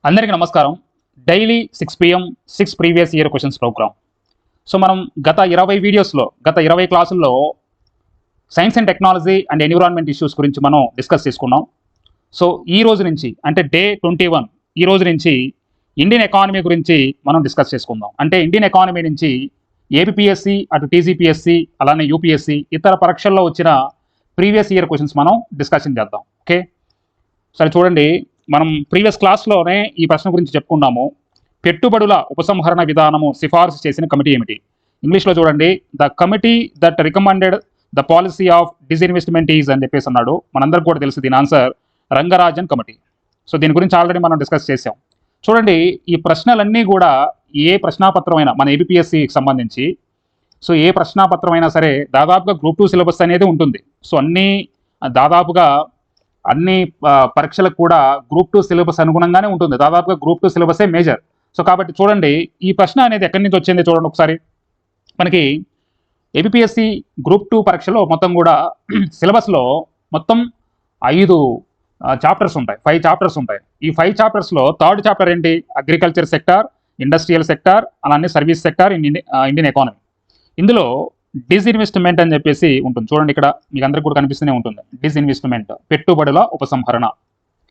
అందరికీ నమస్కారం. Daily 6 PM 6 previous year questions programme. So మనం గత 20 క్లాసుల్లో science and technology and environment issues గురించి మనం డిస్కస్ చేసుకున్నాం. సో ఈ రోజు నుంచి అంటే డే 21 ఈ రోజు నుంచి ఇండియన్ ఎకానమీ గురించి మనం డిస్కస్ చేసుకుందాం. అంటే ఇండియన్ ఎకానమీ నుంచి ఏపీఎస్సి, అటు టీజీపీఎస్సి, అలానే యూపీఎస్సి ఇతర పరీక్షల్లో వచ్చిన ప్రీవియస్ ఇయర్ క్వశ్చన్స్ మనం డిస్కషన్ చేద్దాం. ఓకే, సరే చూడండి, మనం ప్రీవియస్ క్లాస్లోనే ఈ ప్రశ్న గురించి చెప్పుకున్నాము. పెట్టుబడుల ఉపసంహరణ విధానము సిఫార్సు చేసిన కమిటీ ఏమిటి? ఇంగ్లీష్లో చూడండి, the committee that recommended the policy of disinvestment is అని చెప్పేసి అన్నాడు. మనందరికీ కూడా తెలుసు దీని ఆన్సర్ రంగరాజన్ కమిటీ. సో దీని గురించి ఆల్రెడీ మనం డిస్కస్ చేసాం. చూడండి, ఈ ప్రశ్నలన్నీ కూడా ఏ ప్రశ్నాపత్రమైనా మన ఏపీఎస్సికి సంబంధించి, సో ఏ ప్రశ్నాపత్రమైనా సరే దాదాపుగా గ్రూప్ 2 సిలబస్ అనేది ఉంటుంది. సో దాదాపుగా అన్ని పరీక్షలకు కూడా గ్రూప్ 2 సిలబస్ అనుగుణంగానే ఉంటుంది. దాదాపుగా గ్రూప్ 2 సిలబసే మేజర్. సో కాబట్టి చూడండి, ఈ ప్రశ్న అనేది ఎక్కడి నుంచి వచ్చింది చూడండి ఒకసారి. మనకి ఏపీఎస్సి గ్రూప్ 2 పరీక్షలో మొత్తం కూడా సిలబస్లో మొత్తం 5 చాప్టర్స్ ఉంటాయి, 5 చాప్టర్స్ ఉంటాయి. ఈ 5 చాప్టర్స్లో థర్డ్ చాప్టర్ ఏంటి? అగ్రికల్చర్ సెక్టార్, ఇండస్ట్రియల్ సెక్టార్, అలానే service sector in Indian economy. ఇందులో డిస్ఇన్వెస్ట్మెంట్ అని చెప్పేసి ఉంటుంది. చూడండి, ఇక్కడ మీకు అందరికీ కూడా కనిపిస్తూనే ఉంటుంది డిస్ఇన్వెస్ట్మెంట్, పెట్టుబడుల ఉపసంహరణ.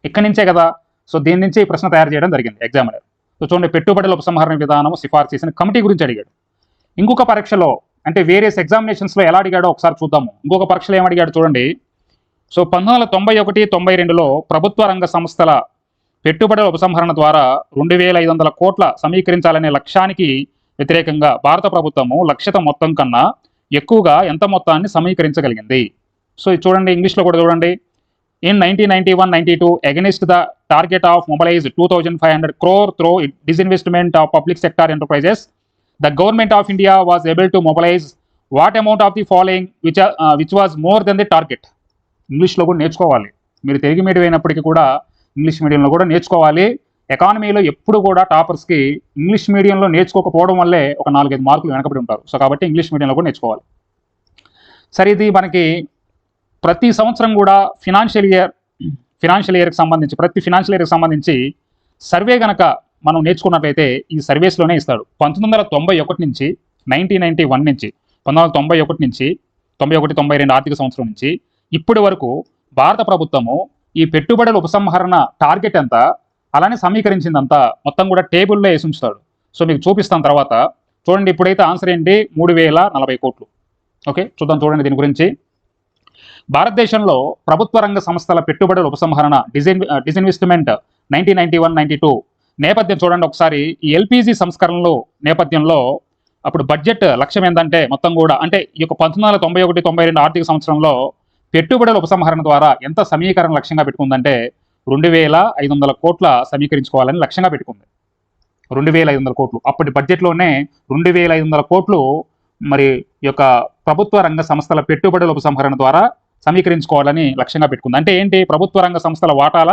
ఇక్కడి నుంచే కదా. సో దీని నుంచి ఈ ప్రశ్న తయారు చేయడం జరిగింది ఎగ్జామినర్. సో చూడండి, పెట్టుబడుల ఉపసంహరణ విధానం సిఫార్సు చేసిన కమిటీ గురించి అడిగాడు. ఇంకొక పరీక్షలో అంటే వేరియస్ ఎగ్జామినేషన్స్లో ఎలా అడిగాడో ఒకసారి చూద్దాము. ఇంకొక పరీక్షలో ఏమడిగాడు చూడండి. సో 1991-92లో ప్రభుత్వ రంగ సంస్థల పెట్టుబడుల ఉపసంహరణ ద్వారా 2500 కోట్ల సమీకరించాలనే లక్ష్యానికి వ్యతిరేకంగా భారత ప్రభుత్వము లక్ష్యత మొత్తం కన్నా ఎక్కువగా ఎంత మొత్తాన్ని సమీకరించగలిగింది? సో ఇది చూడండి, ఇంగ్లీష్లో కూడా చూడండి. In 1991-92 against the target of mobilise 2500 crore through disinvestment of public sector enterprises, the government of India was able to mobilise what amount of the following which was more than the target. ఇంగ్లీష్లో కూడా నేర్చుకోవాలి. మీరు Telugu medium అయినప్పటికీ కూడా English మీడియంలో కూడా నేర్చుకోవాలి. ఎకానమీలో ఎప్పుడు కూడా టాపర్స్కి ఇంగ్లీష్ మీడియంలో నేర్చుకోకపోవడం వల్లే ఒక 4-5 మార్కులు వెనకబడి ఉంటారు. సో కాబట్టి ఇంగ్లీష్ మీడియంలో కూడా నేర్చుకోవాలి. సరే, ఇది మనకి ప్రతి సంవత్సరం కూడా ఫినాన్షియల్ ఇయర్కి సంబంధించి ప్రతి ఫినాన్షియల్ ఇయర్కి సంబంధించి సర్వే కనుక మనం నేర్చుకున్నట్లయితే ఈ సర్వేస్లోనే ఇస్తాడు. 1991 నుంచి 1991 నుంచి 1991 నుంచి 91-92 ఆర్థిక సంవత్సరం నుంచి ఇప్పటి వరకు భారత ప్రభుత్వము ఈ పెట్టుబడుల ఉపసంహరణ టార్గెట్ ఎంత, అలానే సమీకరించిందంతా మొత్తం కూడా టేబుల్లో వేసి ఉంచుతాడు. సో మీకు చూపిస్తాను తర్వాత. చూడండి, ఇప్పుడైతే ఆన్సర్ ఏంటి? 3040 కోట్లు. ఓకే, చూద్దాం. చూడండి, దీని గురించి భారతదేశంలో ప్రభుత్వ రంగ సంస్థల పెట్టుబడుల ఉపసంహరణ డిస్ఇన్వెస్ట్మెంట్ 1991-92 నేపథ్యం చూడండి ఒకసారి. ఈ ఎల్పిజి సంస్కరణలో నేపథ్యంలో అప్పుడు బడ్జెట్ లక్ష్యం ఏంటంటే మొత్తం కూడా అంటే ఈ యొక్క 1991-92 ఆర్థిక సంవత్సరంలో పెట్టుబడుల ఉపసంహరణ ద్వారా ఎంత సమీకరణ లక్ష్యంగా పెట్టుకుందంటే 2500 కోట్ల సమీకరించుకోవాలని లక్ష్యంగా పెట్టుకుంది. 2500 కోట్లు. అప్పటి బడ్జెట్లోనే 2500 కోట్లు మరి ఈ యొక్క ప్రభుత్వ రంగ సంస్థల పెట్టుబడుల ఉపసంహరణ ద్వారా సమీకరించుకోవాలని లక్ష్యంగా పెట్టుకుంది. అంటే ఏంటి? ప్రభుత్వ రంగ సంస్థల వాటాల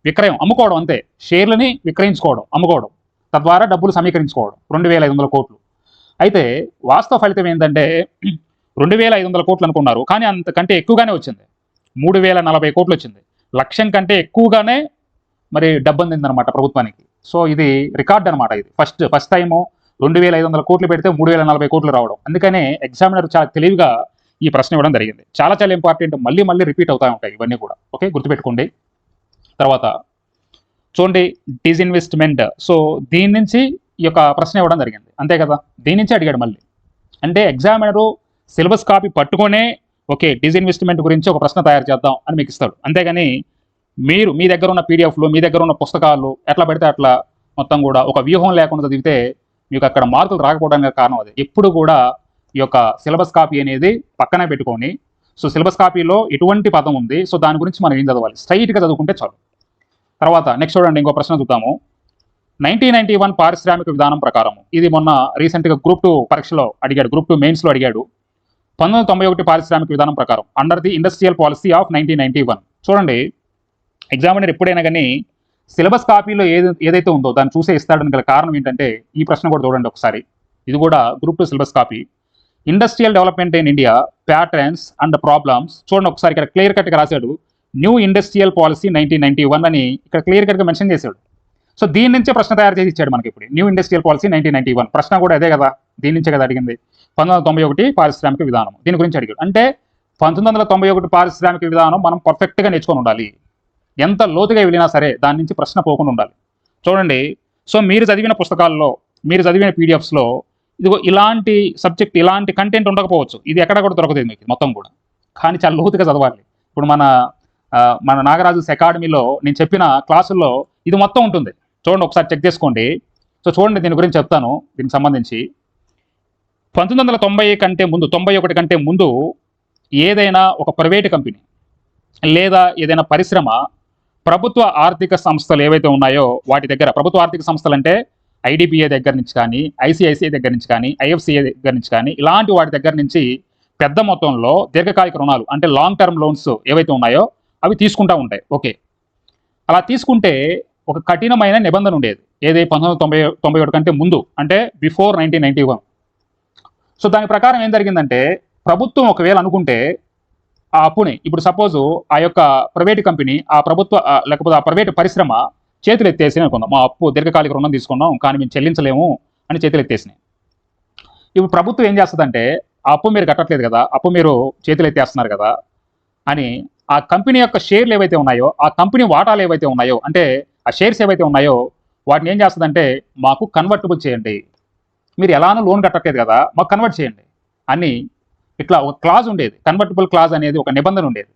విక్రయం, అమ్ముకోవడం, అంతే. షేర్లని విక్రయించుకోవడం, అమ్ముకోవడం, తద్వారా డబ్బులు సమీకరించుకోవడం 2500 కోట్లు. అయితే వాస్తవ ఫలితం ఏంటంటే 2500 కోట్లు అనుకున్నారు, కానీ అంతకంటే ఎక్కువగానే వచ్చింది. 3040 కోట్లు వచ్చింది. లక్ష్యం కంటే ఎక్కువగానే మరి డబ్బు అందిందనమాట ప్రభుత్వానికి. సో ఇది రికార్డ్ అనమాట. ఇది ఫస్ట్ టైము 2500 కోట్లు పెడితే 3040 కోట్లు రావడం. అందుకనే ఎగ్జామినర్ చాలా తెలివిగా ఈ ప్రశ్న ఇవ్వడం జరిగింది. చాలా చాలా ఇంపార్టెంట్. మళ్ళీ రిపీట్ అవుతూ ఉంటాయి ఇవన్నీ కూడా. ఓకే, గుర్తుపెట్టుకోండి. తర్వాత చూడండి, డిస్ఇన్వెస్ట్మెంట్. సో దీని నుంచి ఈ యొక్క ప్రశ్న ఇవ్వడం జరిగింది, అంతే కదా. దీని నుంచి అడిగాడు మళ్ళీ. అంటే ఎగ్జామినరు సిలబస్ కాపీ పట్టుకొనే ఓకే డిస్ఇన్వెస్ట్మెంట్ గురించి ఒక ప్రశ్న తయారు చేద్దాం అని మీకు ఇస్తాడు. అంతేగాని మీరు మీ దగ్గర ఉన్న పీడిఎఫ్లు, మీ దగ్గర ఉన్న పుస్తకాలు ఎట్లా పెడితే అట్లా మొత్తం కూడా ఒక వ్యూహం లేకుండా చదివితే మీకు అక్కడ మార్కులు రాకపోవడానికి కారణం అది. ఎప్పుడు కూడా ఈ యొక్క సిలబస్ కాపీ అనేది పక్కనే పెట్టుకొని, సో సిలబస్ కాపీలో ఎటువంటి పదం ఉంది, సో దాని గురించి మనం ఏం చదవాలి, స్ట్రైట్గా చదువుకుంటే చాలు. తర్వాత నెక్స్ట్ చూడండి, ఇంకో ప్రశ్న చూద్దాము. 1991 పారిశ్రామిక విధానం ప్రకారం, ఇది మొన్న రీసెంట్గా గ్రూప్ 2 పరీక్షలో అడిగాడు, గ్రూప్ 2 మెయిన్స్లో అడిగాడు. 1991 పారిశ్రామిక విధానం ప్రకారం under the industrial policy of 1991. చూడండి, ఎగ్జామినర్ ఎప్పుడైనా కానీ సిలబస్ కాపీలో ఏదైతే ఉందో దాన్ని చూసే ఇస్తాడని గల కారణం ఏంటంటే ఈ ప్రశ్న కూడా చూడండి ఒకసారి. ఇది కూడా group 2 syllabus copy. Industrial development in India patterns and problems. చూడండి ఒకసారి, ఇక్కడ క్లియర్ కట్గా రాశాడు న్యూ ఇండస్ట్రియల్ పాలసీ 1991 అని ఇక్కడ క్లియర్ కట్గా మెన్షన్ చేశాడు. సో దీని నుంచే ప్రశ్న తయారు చేసి ఇచ్చాడు మనకి ఇప్పుడు న్యూ ఇండస్ట్రియల్ పాలసీ 1991 ప్రశ్న కూడా అదే కదా, దీని నుంచే కదా అడిగింది. 1991 పారిశ్రామిక విధానం దీని గురించి అడిగాడు. అంటే 1991 పారిశ్రామిక విధానం మనం పర్ఫెక్ట్గా నేర్చుకొని ఉండాలి. ఎంత లోతుగా వెళ్ళినా సరే దాని నుంచి ప్రశ్న పోకుండా ఉండాలి. చూడండి, సో మీరు చదివిన పుస్తకాల్లో, మీరు చదివిన పీడిఎఫ్స్లో ఇదిగో ఇలాంటి సబ్జెక్ట్, ఇలాంటి కంటెంట్ ఉండకపోవచ్చు, ఇది ఎక్కడ కూడా దొరకదు మీకు మొత్తం కూడా, కానీ చాలా లోతుగా చదవాలి. ఇప్పుడు మన నాగరాజు అకాడమీలో నేను చెప్పిన క్లాసుల్లో ఇది మొత్తం ఉంటుంది. చూడండి, ఒకసారి చెక్ చేసుకోండి. సో చూడండి, దీని గురించి చెప్తాను. దీనికి సంబంధించి 1990 కంటే ముందు, 91 కంటే ముందు ఏదైనా ఒక ప్రైవేటు కంపెనీ లేదా ఏదైనా పరిశ్రమ ప్రభుత్వ ఆర్థిక సంస్థలు ఏవైతే ఉన్నాయో వాటి దగ్గర, ప్రభుత్వ ఆర్థిక సంస్థలు అంటే ఐడిబిఐ దగ్గర నుంచి కానీ, ఐసిఐసిఐ దగ్గర నుంచి కానీ, ఐఎఫ్సిఐ దగ్గర నుంచి కానీ, ఇలాంటి వాటి దగ్గర నుంచి పెద్ద మొత్తంలో దీర్ఘకాలిక రుణాలు అంటే లాంగ్ టర్మ్ లోన్స్ ఏవైతే ఉన్నాయో అవి తీసుకుంటూ ఉంటాయి. ఓకే, అలా తీసుకుంటే ఒక కఠినమైన నిబంధన ఉండేది. ఏది 1991 కంటే ముందు, అంటే బిఫోర్ 1991. సో దాని ప్రకారం ఏం జరిగిందంటే, ప్రభుత్వం ఒకవేళ అనుకుంటే ఆ అప్పుని, ఇప్పుడు సపోజు ఆ యొక్క ప్రైవేటు కంపెనీ, ఆ ప్రభుత్వ లేకపోతే ఆ ప్రైవేటు పరిశ్రమ చేతులు ఎత్తేసి అనుకుందాం, మా అప్పు దీర్ఘకాలిక రుణం తీసుకున్నాం కానీ మేము చెల్లించలేము అని చేతులు ఎత్తేసినాయి. ఇప్పుడు ప్రభుత్వం ఏం చేస్తుందంటే, ఆ అప్పు మీరు కట్టట్లేదు కదా, అప్పు మీరు చేతులు ఎత్తేస్తున్నారు కదా అని ఆ కంపెనీ యొక్క షేర్లు ఏవైతే ఉన్నాయో, ఆ కంపెనీ వాటాలు ఏవైతే ఉన్నాయో, అంటే ఆ షేర్స్ ఏవైతే ఉన్నాయో వాటిని ఏం చేస్తుందంటే, మాకు కన్వర్టబుల్ చేయండి, మీరు ఎలానో లోన్ కట్టట్లేదు కదా మాకు కన్వర్ట్ చేయండి అని ఇట్లా ఒక క్లాజ్ ఉండేది. కన్వర్టబుల్ క్లాజ్ అనేది ఒక నిబంధన ఉండేది.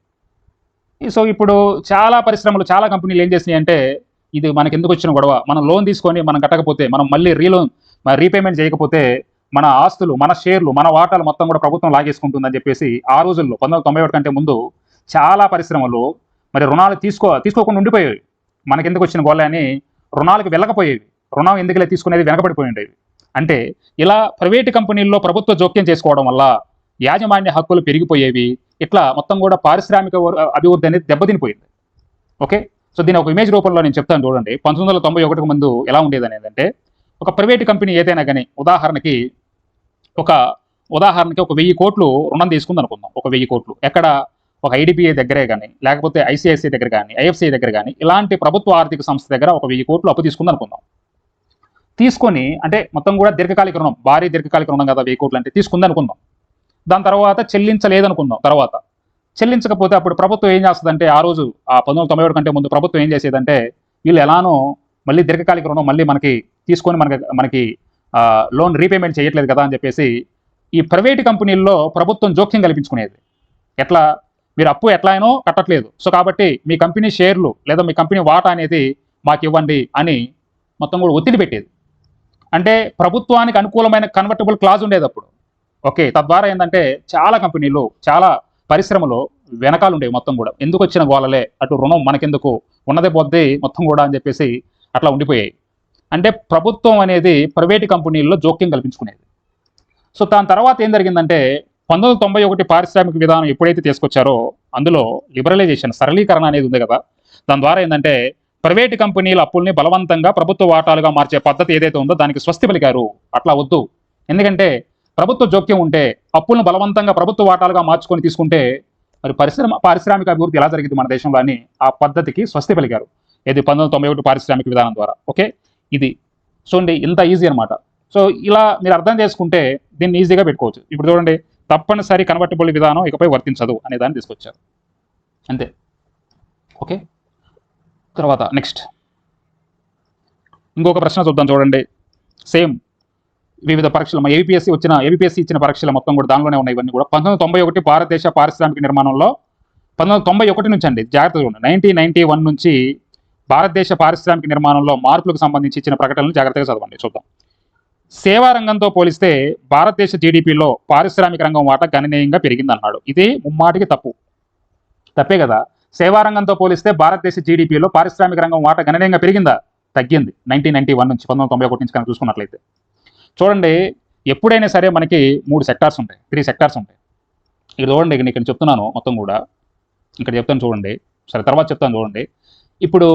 సో ఇప్పుడు చాలా పరిశ్రమలు, చాలా కంపెనీలు ఏం చేసినాయి అంటే, ఇది మనకి ఎందుకు వచ్చిన గొడవ, మనం లోన్ తీసుకొని మనం కట్టకపోతే, మనం మళ్ళీ రీపేమెంట్ చేయకపోతే మన ఆస్తులు, మన షేర్లు, మన వాటాలు మొత్తం కూడా ప్రభుత్వం లాగేసుకుంటుందని చెప్పేసి ఆ రోజుల్లో 1991 కంటే ముందు చాలా పరిశ్రమలు మరి రుణాలు తీసుకోకుండా ఉండిపోయేవి. మనకెందుకు వచ్చిన గొల్ల అని రుణాలకు వెళ్ళకపోయేవి, రుణం ఎందుకులే తీసుకునేది వెనకబడిపోయి ఉండేవి. అంటే ఇలా ప్రైవేటు కంపెనీల్లో ప్రభుత్వ జోక్యం చేసుకోవడం వల్ల యాజమాన్య హక్కులు పెరిగిపోయేవి. ఇట్లా మొత్తం కూడా పారిశ్రామిక అభివృద్ధి అనేది దెబ్బతినిపోయింది. ఓకే, సో దీని ఒక ఇమేజ్ రూపంలో నేను చెప్తాను చూడండి. 1991 ముందు ఎలా ఉండేది అనేది అంటే, ఒక ప్రైవేటు కంపెనీ ఏదైనా కానీ ఉదాహరణకి ఒక 1000 కోట్లు రుణం తీసుకుంది అనుకుందాం. ఒక 1000 కోట్లు ఎక్కడ, ఒక ఐడిబిఐ దగ్గరే కానీ, లేకపోతే ఐసిఐసిఐ దగ్గర కానీ, ఐఎఫ్సిఐ దగ్గర కానీ, ఇలాంటి ప్రభుత్వ ఆర్థిక సంస్థ దగ్గర ఒక 1000 కోట్లు అప్పు తీసుకుంది అనుకుందాం. తీసుకొని, అంటే మొత్తం కూడా దీర్ఘకాలిక రుణం, భారీ దీర్ఘకాలిక రుణం కదా 1000 కోట్లు అంటే, తీసుకుంది అనుకుందాం. దాని తర్వాత చెల్లించలేదనుకుందాం. తర్వాత చెల్లించకపోతే అప్పుడు ప్రభుత్వం ఏం చేస్తుందంటే, ఆ రోజు ఆ 1991 కంటే ముందు ప్రభుత్వం ఏం చేసేదంటే, వీళ్ళు ఎలానో మళ్ళీ దీర్ఘకాలిక రుణం మళ్ళీ మనకి తీసుకొని మనకి లోన్ రీపేమెంట్ చేయట్లేదు కదా అని చెప్పేసి ఈ ప్రైవేటు కంపెనీల్లో ప్రభుత్వం జోక్యం కల్పించుకునేది. ఎట్లా, మీరు అప్పు ఎట్లా అయినో కట్టట్లేదు, సో కాబట్టి మీ కంపెనీ షేర్లు లేదా మీ కంపెనీ వాటా అనేది మాకు ఇవ్వండి అని మొత్తం కూడా ఒత్తిడి పెట్టేది. అంటే ప్రభుత్వానికి అనుకూలమైన కన్వర్టబుల్ క్లాజ్ ఉండేది అప్పుడు. ఓకే, తద్వారా ఏంటంటే చాలా కంపెనీలు, చాలా పరిశ్రమలు వెనకాలు ఉండేవి మొత్తం కూడా. ఎందుకు వచ్చిన గోలలే, అటు రుణం మనకెందుకు, ఉన్నదే పోద్ది మొత్తం కూడా అని చెప్పేసి అట్లా ఉండిపోయాయి. అంటే ప్రభుత్వం అనేది ప్రైవేటు కంపెనీల్లో జోక్యం కల్పించుకునేది. సో దాని తర్వాత ఏం జరిగిందంటే, 1991 పారిశ్రామిక విధానం ఎప్పుడైతే తీసుకొచ్చారో అందులో లిబరలైజేషన్, సరళీకరణ అనేది ఉంది కదా. దాని ద్వారా ఏంటంటే, ప్రైవేటు కంపెనీల అప్పుల్ని బలవంతంగా ప్రభుత్వ వాటాలుగా మార్చే పద్ధతి ఏదైతే ఉందో దానికి స్వస్తి పలికారు. అట్లా వద్దు, ఎందుకంటే ప్రభుత్వ జోక్యం ఉంటే, అప్పులను బలవంతంగా ప్రభుత్వ వాటాలుగా మార్చుకొని తీసుకుంటే మరి పారిశ్రామిక అభివృద్ధి ఎలా జరిగింది మన దేశంలో అని ఆ పద్ధతికి స్వస్తి పలికారు. ఇది 1991 పారిశ్రామిక విధానం ద్వారా. ఓకే, ఇది చూడండి ఇంత ఈజీ అనమాట. సో ఇలా మీరు అర్థం చేసుకుంటే దీన్ని ఈజీగా పెట్టుకోవచ్చు. ఇప్పుడు చూడండి, తప్పనిసరి కన్వర్టబుల్ విధానం ఇకపై వర్తించదు అనే దాన్ని తీసుకొచ్చారు, అంతే. ఓకే, తర్వాత నెక్స్ట్ ఇంకొక ప్రశ్న చూద్దాం చూడండి. సేమ్ వివిధ పరీక్షలు, మా ఏబిపిఎస్సి ఇచ్చిన పరీక్షలు మొత్తం కూడా దానిలోనే ఉన్నాయి ఇవన్నీ కూడా. 1991 భారతదేశ పారిశ్రామిక నిర్మాణంలో 1991 నుంచి అండి, జాగ్రత్తగా చూడండి, 1991 నుంచి భారతదేశ పారిశ్రామిక నిర్మాణంలో మార్పులకు సంబంధించి ఇచ్చిన ప్రకటనలు జాగ్రత్తగా చదవండి. చూద్దాం. సేవా రంగంతో పోలిస్తే భారతదేశ జీడిపిలో పారిశ్రామిక రంగం వాటా గణనీయంగా పెరిగిందన్నాడు. ఇది ముమ్మాటికి తప్పే కదా. సేవా రంగంతో పోలిస్తే భారతదేశ జీడిపిలో పారిశ్రామిక రంగం వాటా గణనీయంగా పెరిగిందా? తగ్గింది. 1991 నుంచి 1991 నుంచి కనుక చూసుకున్నట్లయితే చూడండి, ఎప్పుడైనా సరే మనకి 3 సెక్టార్స్ ఉంటాయి, 3 సెక్టార్స్ ఉంటాయి. ఇక్కడ చూడండి, ఇక్కడ చెప్తున్నాను మొత్తం కూడా, ఇక్కడ చెప్తాను చూడండి, సరే తర్వాత చెప్తాను చూడండి. ఇప్పుడు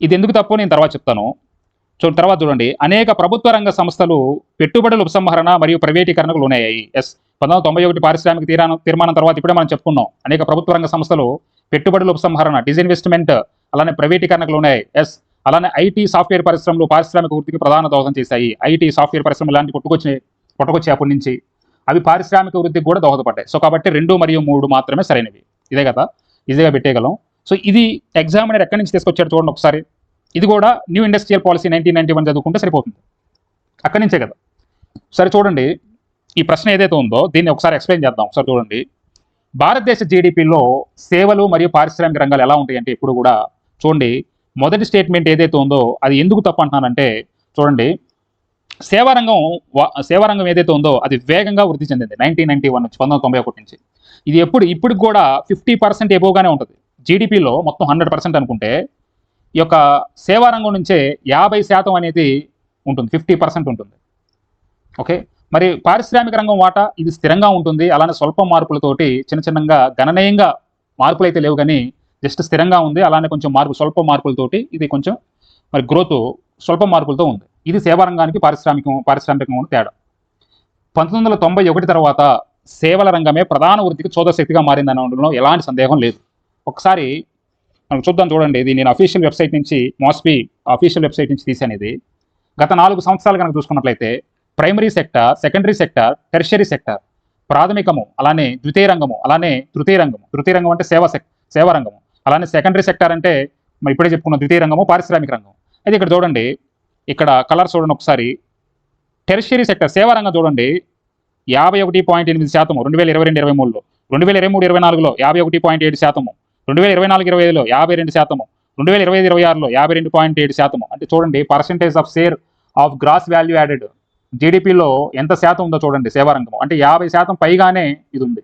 ఇది ఎందుకు తప్పు నేను తర్వాత చెప్తాను. తర్వాత చూడండి, అనేక ప్రభుత్వ రంగ సంస్థలు పెట్టుబడుల ఉపసంహరణ మరియు ప్రైవేటీకరణకు లోనయ్యాయి. 1991 పారిశ్రామిక తీర్మానం తర్వాత ఇప్పుడే మనం చెప్పుకున్నాం, అనేక ప్రభుత్వ రంగ సంస్థలు పెట్టుబడుల ఉపసంహరణ, డిస్ఇన్వెస్ట్మెంట్, అలానే ప్రైవేటీకరణకు లోనయ్యాయి. అలానే ఐటీ సాఫ్ట్వేర్ పరిశ్రమలు పారిశ్రామిక వృద్ధికి ప్రధాన దోహదం చేశాయి. ఐటీ సాఫ్ట్వేర్ పరిశ్రమలు లాంటి పుట్టుకొచ్చి అప్పటి నుంచి అవి పారిశ్రామిక వృద్ధికి కూడా దోహదపడ్డాయి. సో కాబట్టి 2 మరియు 3 మాత్రమే సరైనవి. ఇదే కదా, ఈజీగా పెట్టేయగలం. సో ఇది ఎగ్జామినర్ ఎక్కడి నుంచి తీసుకొచ్చాడు చూడండి ఒకసారి. ఇది కూడా న్యూ ఇండస్ట్రియల్ పాలసీ 1991 చదువుకుంటే సరిపోతుంది, అక్కడి నుంచే కదా. సరే చూడండి, ఈ ప్రశ్న ఏదైతే ఉందో దీన్ని ఒకసారి ఎక్స్ప్లెయిన్ చేద్దాం. ఒకసారి చూడండి, భారతదేశ జీడిపిలో సేవలు మరియు పారిశ్రామిక రంగాలు ఎలా ఉంటాయంటే ఎప్పుడు కూడా చూడండి, మొదటి స్టేట్మెంట్ ఏదైతే ఉందో అది ఎందుకు తప్పు అంటున్నానంటే చూడండి, సేవారంగం ఏదైతే ఉందో అది వేగంగా వృద్ధి చెందింది 1991 నుంచి 1991 నుంచి. ఇది ఇప్పుడు కూడా 50% ఎబోగానే ఉంటుంది. జీడిపిలో మొత్తం 100% అనుకుంటే ఈ యొక్క సేవారంగం నుంచే 50% అనేది ఉంటుంది, 50% ఉంటుంది. ఓకే, మరి పారిశ్రామిక రంగం వాటా ఇది స్థిరంగా ఉంటుంది. అలానే స్వల్ప మార్పులతోటి చిన్నగా గణనీయంగా మార్పులు అయితే లేవు కానీ జస్ట్ స్థిరంగా ఉంది. అలానే కొంచెం స్వల్ప మార్పులతోటి ఇది కొంచెం మరి గ్రోత్ స్వల్ప మార్పులతో ఉంది. ఇది సేవారంగానికి పారిశ్రామికం తేడా. 1991 తర్వాత సేవల రంగమే ప్రధాన వృద్ధికి చోదశక్తిగా మారిందని అనడంలో ఎలాంటి సందేహం లేదు. ఒకసారి మనం చూద్దాం. చూడండి, ఇది నేను అఫీషియల్ వెబ్సైట్ నుంచి మాస్పీ అఫీషియల్ వెబ్సైట్ నుంచి తీసాను. గత 4 సంవత్సరాలు కనుక చూసుకున్నట్లయితే primary sector, secondary sector, tertiary sector, ప్రాథమికము, అలానే ద్వితీయ రంగము, అలానే తృతీయ రంగం అంటే సేవా రంగము, అలానే సెకండరీ సెక్టర్ అంటే మరి ఇప్పుడే చెప్పుకున్న ద్వితీయ రంగము, పారిశ్రామిక రంగం. అయితే ఇక్కడ చూడండి, ఇక్కడ కలర్ చూడండి ఒకసారి. టెర్షరీ సెక్టర్ సేవా రంగం చూడండి 51.8% 2022-23లో, 2023-24లో 51.7%, 2024-25లో 52%, 2025-26లో 52.7%. అంటే చూడండి, percentage of share of gross value added జీడిపిలో ఎంత శాతం ఉందో చూడండి సేవారంగం. అంటే 50% పైగానే ఇది ఉంది.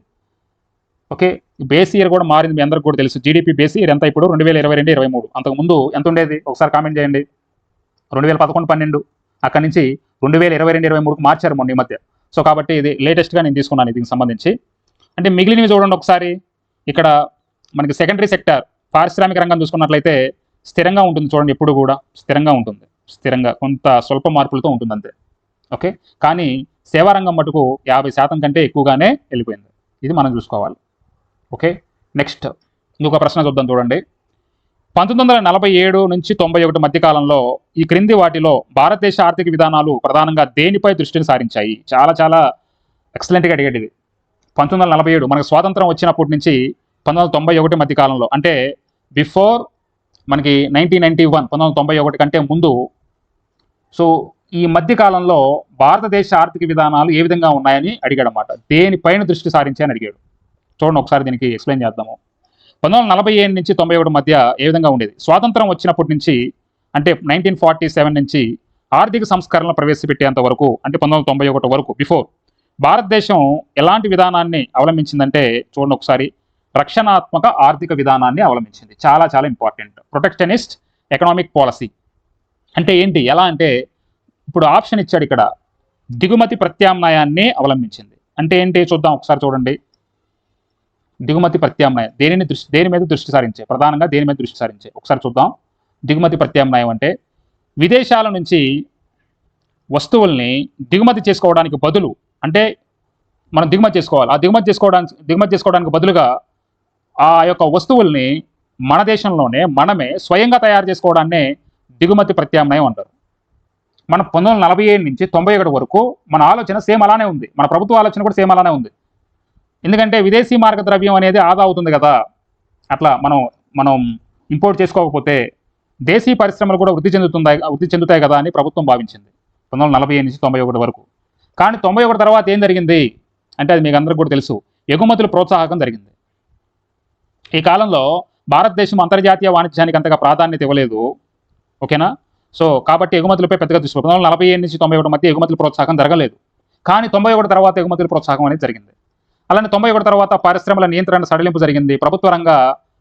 ఓకే, బేస్ ఇయర్ కూడా మారింది, మీ అందరికి కూడా తెలుసు. జీడిపి బేస్ ఇయర్ ఎంత ఇప్పుడు 2022-23. అంతకుముందు ఎంత ఉండేది ఒకసారి కామెంట్ చేయండి. 2011-12, అక్కడి నుంచి 2022-23కు మార్చారు మొన్న ఈ మధ్య. సో కాబట్టి ఇది లేటెస్ట్గా నేను తీసుకున్నాను దీనికి సంబంధించి. అంటే మిగిలినవి చూడండి ఒకసారి. ఇక్కడ మనకి సెకండరీ సెక్టర్ పారిశ్రామిక రంగం చూసుకున్నట్లయితే స్థిరంగా ఉంటుంది చూడండి, ఎప్పుడు కూడా స్థిరంగా ఉంటుంది, కొంత స్వల్ప మార్పులతో ఉంటుంది అంతే. ఓకే, కానీ సేవారంగం మటుకు 50% కంటే ఎక్కువగానే వెళ్ళిపోయింది. ఇది మనం చూసుకోవాలి. ఓకే, నెక్స్ట్ ఇంకొక ప్రశ్న చూద్దాం. చూడండి, 1947 నుంచి 91 మధ్య కాలంలో ఈ క్రింది వాటిలో భారతదేశ ఆర్థిక విధానాలు ప్రధానంగా దేనిపై దృష్టిని సారించాయి? చాలా ఎక్సలెంట్గా అడిగాడు ఇది. 1947 మనకు స్వాతంత్రం వచ్చినప్పటి నుంచి 1991 మధ్య కాలంలో, అంటే బిఫోర్ మనకి 1991, 1991 కంటే ముందు. సో ఈ మధ్య కాలంలో భారతదేశ ఆర్థిక విధానాలు ఏ విధంగా ఉన్నాయని అడిగాడు అన్నమాట. దేనిపైన దృష్టి సారించాయని అడిగాడు. చూడండి ఒకసారి దీనికి ఎక్స్ప్లెయిన్ చేద్దాము. 1947 నుంచి 91 మధ్య ఏ విధంగా ఉండేది? స్వాతంత్రం వచ్చినప్పటి నుంచి అంటే 1947 నుంచి ఆర్థిక సంస్కరణలు ప్రవేశపెట్టేంత వరకు, అంటే 1991 వరకు బిఫోర్ భారతదేశం ఎలాంటి విధానాన్ని అవలంబించిందంటే చూడండి ఒకసారి, రక్షణాత్మక ఆర్థిక విధానాన్ని అవలంబించింది. చాలా ఇంపార్టెంట్. ప్రొటెక్షనిస్ట్ ఎకనామిక్ పాలసీ అంటే ఏంటి, ఎలా అంటే ఇప్పుడు ఆప్షన్ ఇచ్చాడు ఇక్కడ, దిగుమతి ప్రత్యామ్నాయాన్ని అవలంబించింది. అంటే ఏంటి చూద్దాం ఒకసారి. చూడండి, దిగుమతి ప్రత్యామ్నాయం దేని మీద దృష్టి సారించే, ప్రధానంగా దేని మీద దృష్టి సారించే ఒకసారి చూద్దాం. దిగుమతి ప్రత్యామ్నాయం అంటే విదేశాల నుంచి వస్తువుల్ని దిగుమతి చేసుకోవడానికి బదులు, అంటే మనం దిగుమతి చేసుకోవాలి, ఆ దిగుమతి చేసుకోవడానికి బదులుగా ఆ యొక్క వస్తువుల్ని మన దేశంలోనే మనమే స్వయంగా తయారు చేసుకోవడాన్నే దిగుమతి ప్రత్యామ్నాయం అంటారు. మన 1947 నుంచి 91 వరకు మన ఆలోచన సేమ్ అలానే ఉంది, మన ప్రభుత్వ ఆలోచన కూడా సేమ్ అలానే ఉంది. ఎందుకంటే విదేశీ మార్గద్రవ్యం అనేది ఆదా అవుతుంది కదా, అట్లా మనం ఇంపోర్ట్ చేసుకోకపోతే దేశీ పరిశ్రమలు కూడా వృద్ధి చెందుతాయి కదా అని ప్రభుత్వం భావించింది 1947 నుంచి 91 వరకు. కానీ 91 తర్వాత ఏం జరిగింది అంటే అది మీకు అందరికీ కూడా తెలుసు, ఎగుమతుల ప్రోత్సాహకం జరిగింది. ఈ కాలంలో భారతదేశం అంతర్జాతీయ వాణిజ్యానికి అంతగా ప్రాధాన్యత ఇవ్వలేదు. ఓకేనా? సో కాబట్టి ఎగుమతులపై పెద్దగా దృష్టి 1947 నుంచి 91 మధ్య ఎగుమతుల ప్రోత్సాహం జరగలేదు. కానీ 91 తర్వాత ఎగుమతుల ప్రోత్సాహం అనేది జరిగింది. అలానే 91 తర్వాత పరిశ్రమల నియంత్రణ సడలింపు జరిగింది, ప్రభుత్వ రంగ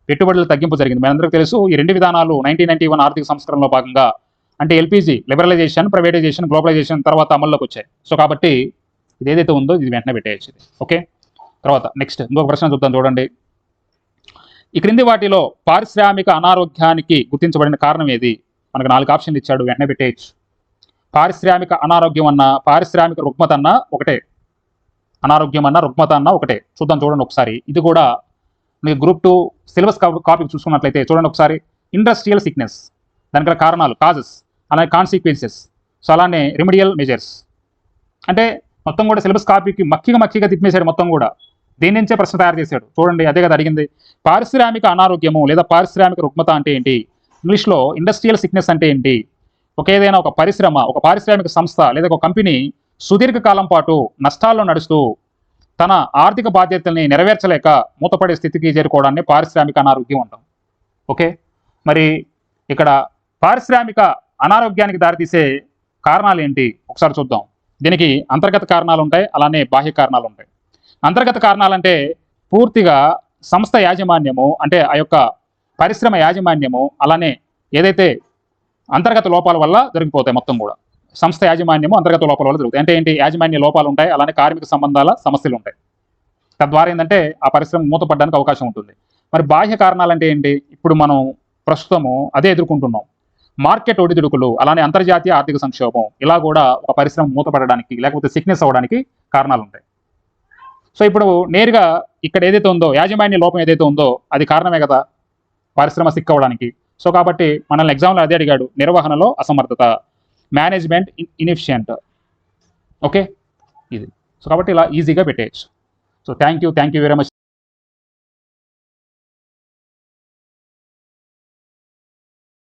పెట్టుబడుల తగ్గింపు జరిగింది. మనందరికీ తెలుసు ఈ 2 విధానాలు 1991 ఆర్థిక సంస్కరణలో భాగంగా, అంటే ఎల్పీజీ లిబరలైజేషన్, ప్రైవేటైజేషన్, గ్లోబలైజేషన్ తర్వాత అమల్లోకి వచ్చాయి. సో కాబట్టి ఇది ఏదైతే ఉందో ఇది వెంటనే పెట్టేయచ్చు. ఓకే, తర్వాత నెక్స్ట్ ఇంకొక ప్రశ్న చూద్దాం. చూడండి, ఈ క్రింది వాటిలో పారిశ్రామిక అనారోగ్యానికి గుర్తించబడిన కారణం ఏది? మనకు 4 ఆప్షన్లు ఇచ్చాడు, వెంటనే పెట్టేయచ్చు. పారిశ్రామిక అనారోగ్యం అన్నా, పారిశ్రామిక రుగ్మత అన్నా ఒకటే, అనారోగ్యం అన్నా రుగ్మత అన్నా ఒకటే. చూడండి ఒకసారి. ఇది కూడా మీకు గ్రూప్ 2 సిలబస్ కాపీ చూసుకున్నట్లయితే చూడండి ఒకసారి. ఇండస్ట్రియల్ సిక్నెస్, దానికి గల కారణాలు కాజెస్, అలానే కాన్సిక్వెన్సెస్, సో అలానే రెమిడియల్ మెజర్స్. అంటే మొత్తం కూడా సిలబస్ కాపీకి మక్కిగా తిప్పేశాడు మొత్తం కూడా. దీని నుంచే ప్రశ్న తయారు చేశాడు. చూడండి, అదే కదా అడిగింది. పారిశ్రామిక అనారోగ్యము లేదా పారిశ్రామిక రుగ్మత అంటే ఏంటి? ఇంగ్లీష్లో ఇండస్ట్రియల్ సిక్నెస్ అంటే ఏంటి? ఏదైనా ఒక పరిశ్రమ, ఒక పారిశ్రామిక సంస్థ లేదా ఒక కంపెనీ సుదీర్ఘకాలం పాటు నష్టాల్లో నడుస్తూ తన ఆర్థిక బాధ్యతల్ని నెరవేర్చలేక మూతపడే స్థితికి చేరుకోవడాన్ని పారిశ్రామిక అనారోగ్యం అంటాం. ఓకే, మరి ఇక్కడ పారిశ్రామిక అనారోగ్యానికి దారితీసే కారణాలు ఏంటి ఒకసారి చూద్దాం. దీనికి అంతర్గత కారణాలు ఉంటాయి, అలానే బాహ్య కారణాలు ఉంటాయి. అంతర్గత కారణాలంటే పూర్తిగా సంస్థ యాజమాన్యము, అంటే ఆ యొక్క పరిశ్రమ యాజమాన్యము, అలానే ఏదైతే అంతర్గత లోపాల వల్ల జరిగిపోతాయి. మొత్తం కూడా సంస్థ యాజమాన్యము అంతర్గత లోపాల వల్ల జరుగుతాయి. అంటే ఏంటి? యాజమాన్య లోపాలు ఉంటాయి, అలానే కార్మిక సంబంధాల సమస్యలు ఉంటాయి. తద్వారా ఏంటంటే ఆ పరిశ్రమ మూతపడడానికి అవకాశం ఉంటుంది. మరి బాహ్య కారణాలు అంటే ఏంటి? ఇప్పుడు మనం ప్రస్తుతము అదే ఎదుర్కొంటున్నాం. మార్కెట్ ఒడిదుడుకులు, అలానే అంతర్జాతీయ ఆర్థిక సంక్షోభం, ఇలా కూడా ఒక పరిశ్రమ మూతపడడానికి లేకపోతే సిక్నెస్ అవ్వడానికి కారణాలు ఉంటాయి. సో ఇప్పుడు నేరుగా ఇక్కడ ఏదైతే ఉందో యాజమాన్య లోపం ఏదైతే ఉందో అది కారణమే కదా పరిశ్రమ సిక్ అవ్వడానికి. సో కాబట్టి మనల్ని ఎగ్జామ్లో అదే అడిగాడు, నిర్వహణలో అసమర్థత, మేనేజ్మెంట్ ఇన్ఎఫిషియంట్. ఓకే, ఇది. సో కాబట్టి ఇలా ఈజీగా పెట్టేయచ్చు. So thank you very much.